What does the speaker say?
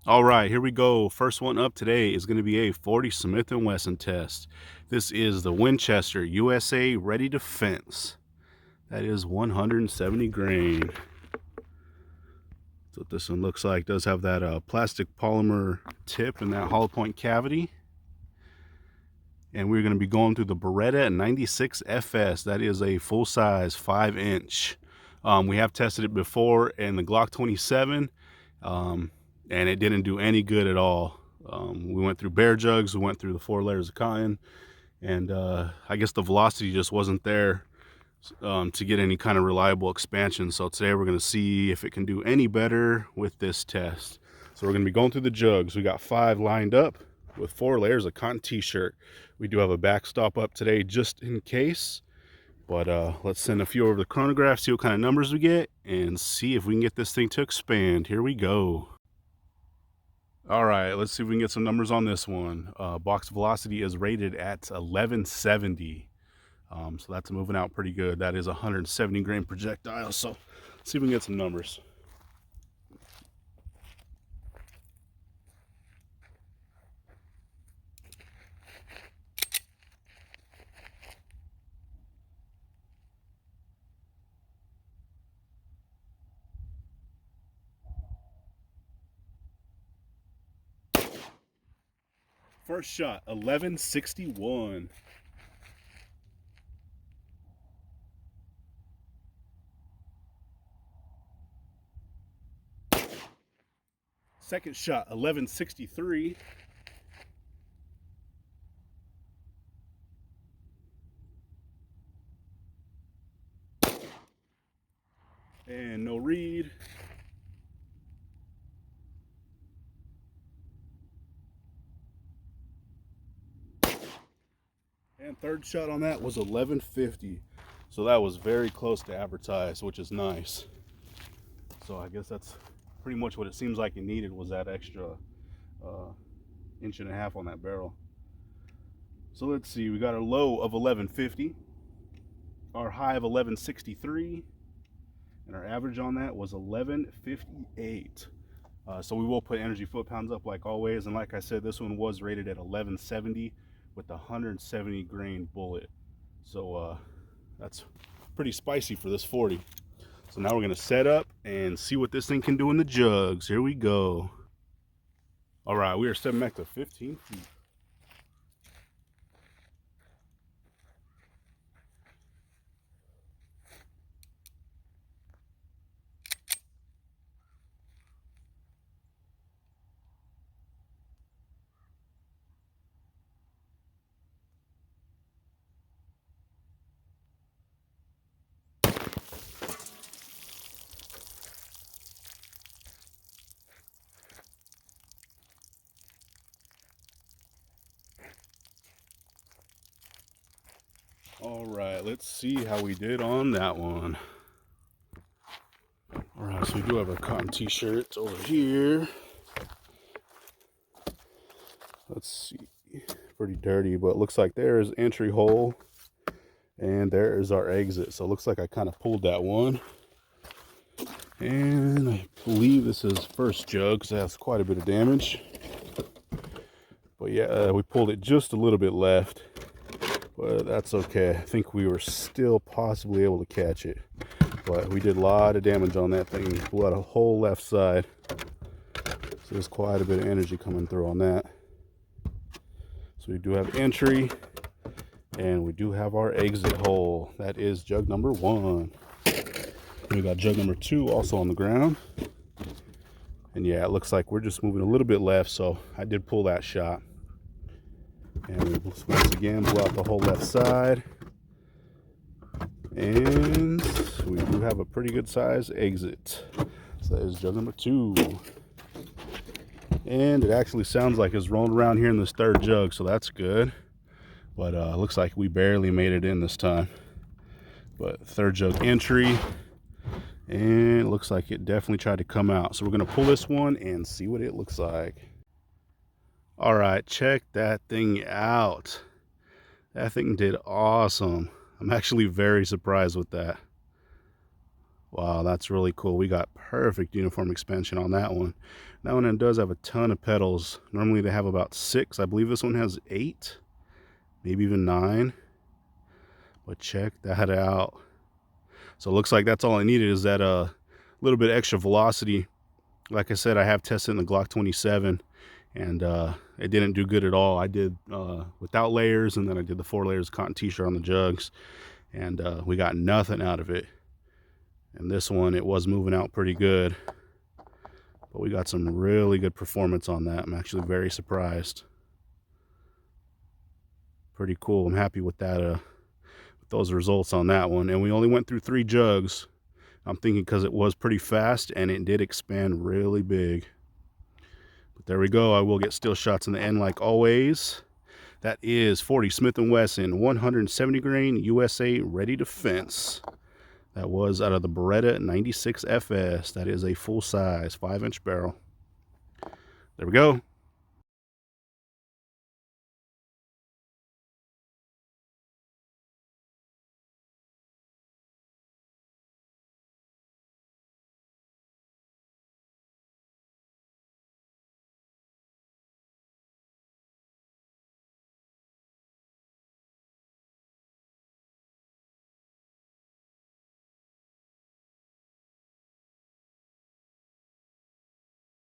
All right, here we go. First one up today is going to be a 40 Smith & Wesson test. This is the Winchester USA Ready Defense. That is 170 grain. That's what this one looks like. It does have that plastic polymer tip and that hollow point cavity. And we're going to be going through the Beretta 96 FS. That is a full-size 5-inch. We have tested it before in the Glock 27. And it didn't do any good at all. We went through bear jugs, we went through the 4 layers of cotton, and I guess the velocity just wasn't there to get any kind of reliable expansion. So today we're going to see if it can do any better with this test. So we're going to be going through the jugs. We got 5 lined up with 4 layers of cotton t-shirt. We do have a backstop up today just in case, but let's send a few over the chronograph, see what kind of numbers we get, and see if we can get this thing to expand. Here we go. All right, let's see if we can get some numbers on this one. Box velocity is rated at 1170. So that's moving out pretty good. That is a 170 grain projectile. So let's see if we can get some numbers. First shot, 1161. Second shot, 1163. And no read. And third shot on that was 1150. So that was very close to advertised, which is nice. So I guess that's pretty much what it seems like it needed, was that extra inch and a half on that barrel. So let's see, we got a low of 1150, our high of 1163, and our average on that was 1158. So we will put energy foot-pounds up like always, and like I said, this one was rated at 1170 with the 170 grain bullet. So that's pretty spicy for this 40. So now we're gonna set up and see what this thing can do in the jugs. Here we go. All right, we are stepping back to 15 feet. All right, let's see how we did on that one. All right, so we do have our cotton t-shirts over here. Let's see, pretty dirty, but it looks like there's entry hole and there is our exit. So it looks like I kind of pulled that one. And I believe this is first jug because it has quite a bit of damage. But yeah, we pulled it just a little bit left, but that's okay. I think we were still possibly able to catch it, but we did a lot of damage on that thing. Blew out a whole left side. So there's quite a bit of energy coming through on that. So we do have entry and we do have our exit hole. That is jug number 1. We got jug number 2 also on the ground. And yeah, it looks like we're just moving a little bit left, so I did pull that shot. And we once again blew out the whole left side. And we do have a pretty good size exit. So that is jug number 2. And it actually sounds like it's rolling around here in this third jug, so that's good. But looks like we barely made it in this time. But third jug entry. And it looks like it definitely tried to come out. So we're going to pull this one and see what it looks like. All right, check that thing out. That thing did awesome. I'm actually very surprised with that. Wow, that's really cool. We got perfect uniform expansion on that one. That one does have a ton of pedals. Normally they have about 6. I believe this one has 8, maybe even 9. But check that out. So it looks like that's all I needed, is that little bit extra velocity. Like I said, I have tested in the Glock 27, and it didn't do good at all. I did without layers, and then I did the 4 layers of cotton t-shirt on the jugs, and we got nothing out of it. And this one, it was moving out pretty good, but we got some really good performance on that. I'm actually very surprised. Pretty cool. I'm happy with that, with those results on that one. And we only went through 3 jugs. I'm thinking because it was pretty fast and it did expand really big. But there we go. I will get still shots in the end like always. That is 40 Smith & Wesson 170 grain USA Ready Defense. That was out of the Beretta 96 FS. That is a full size 5-inch barrel. There we go.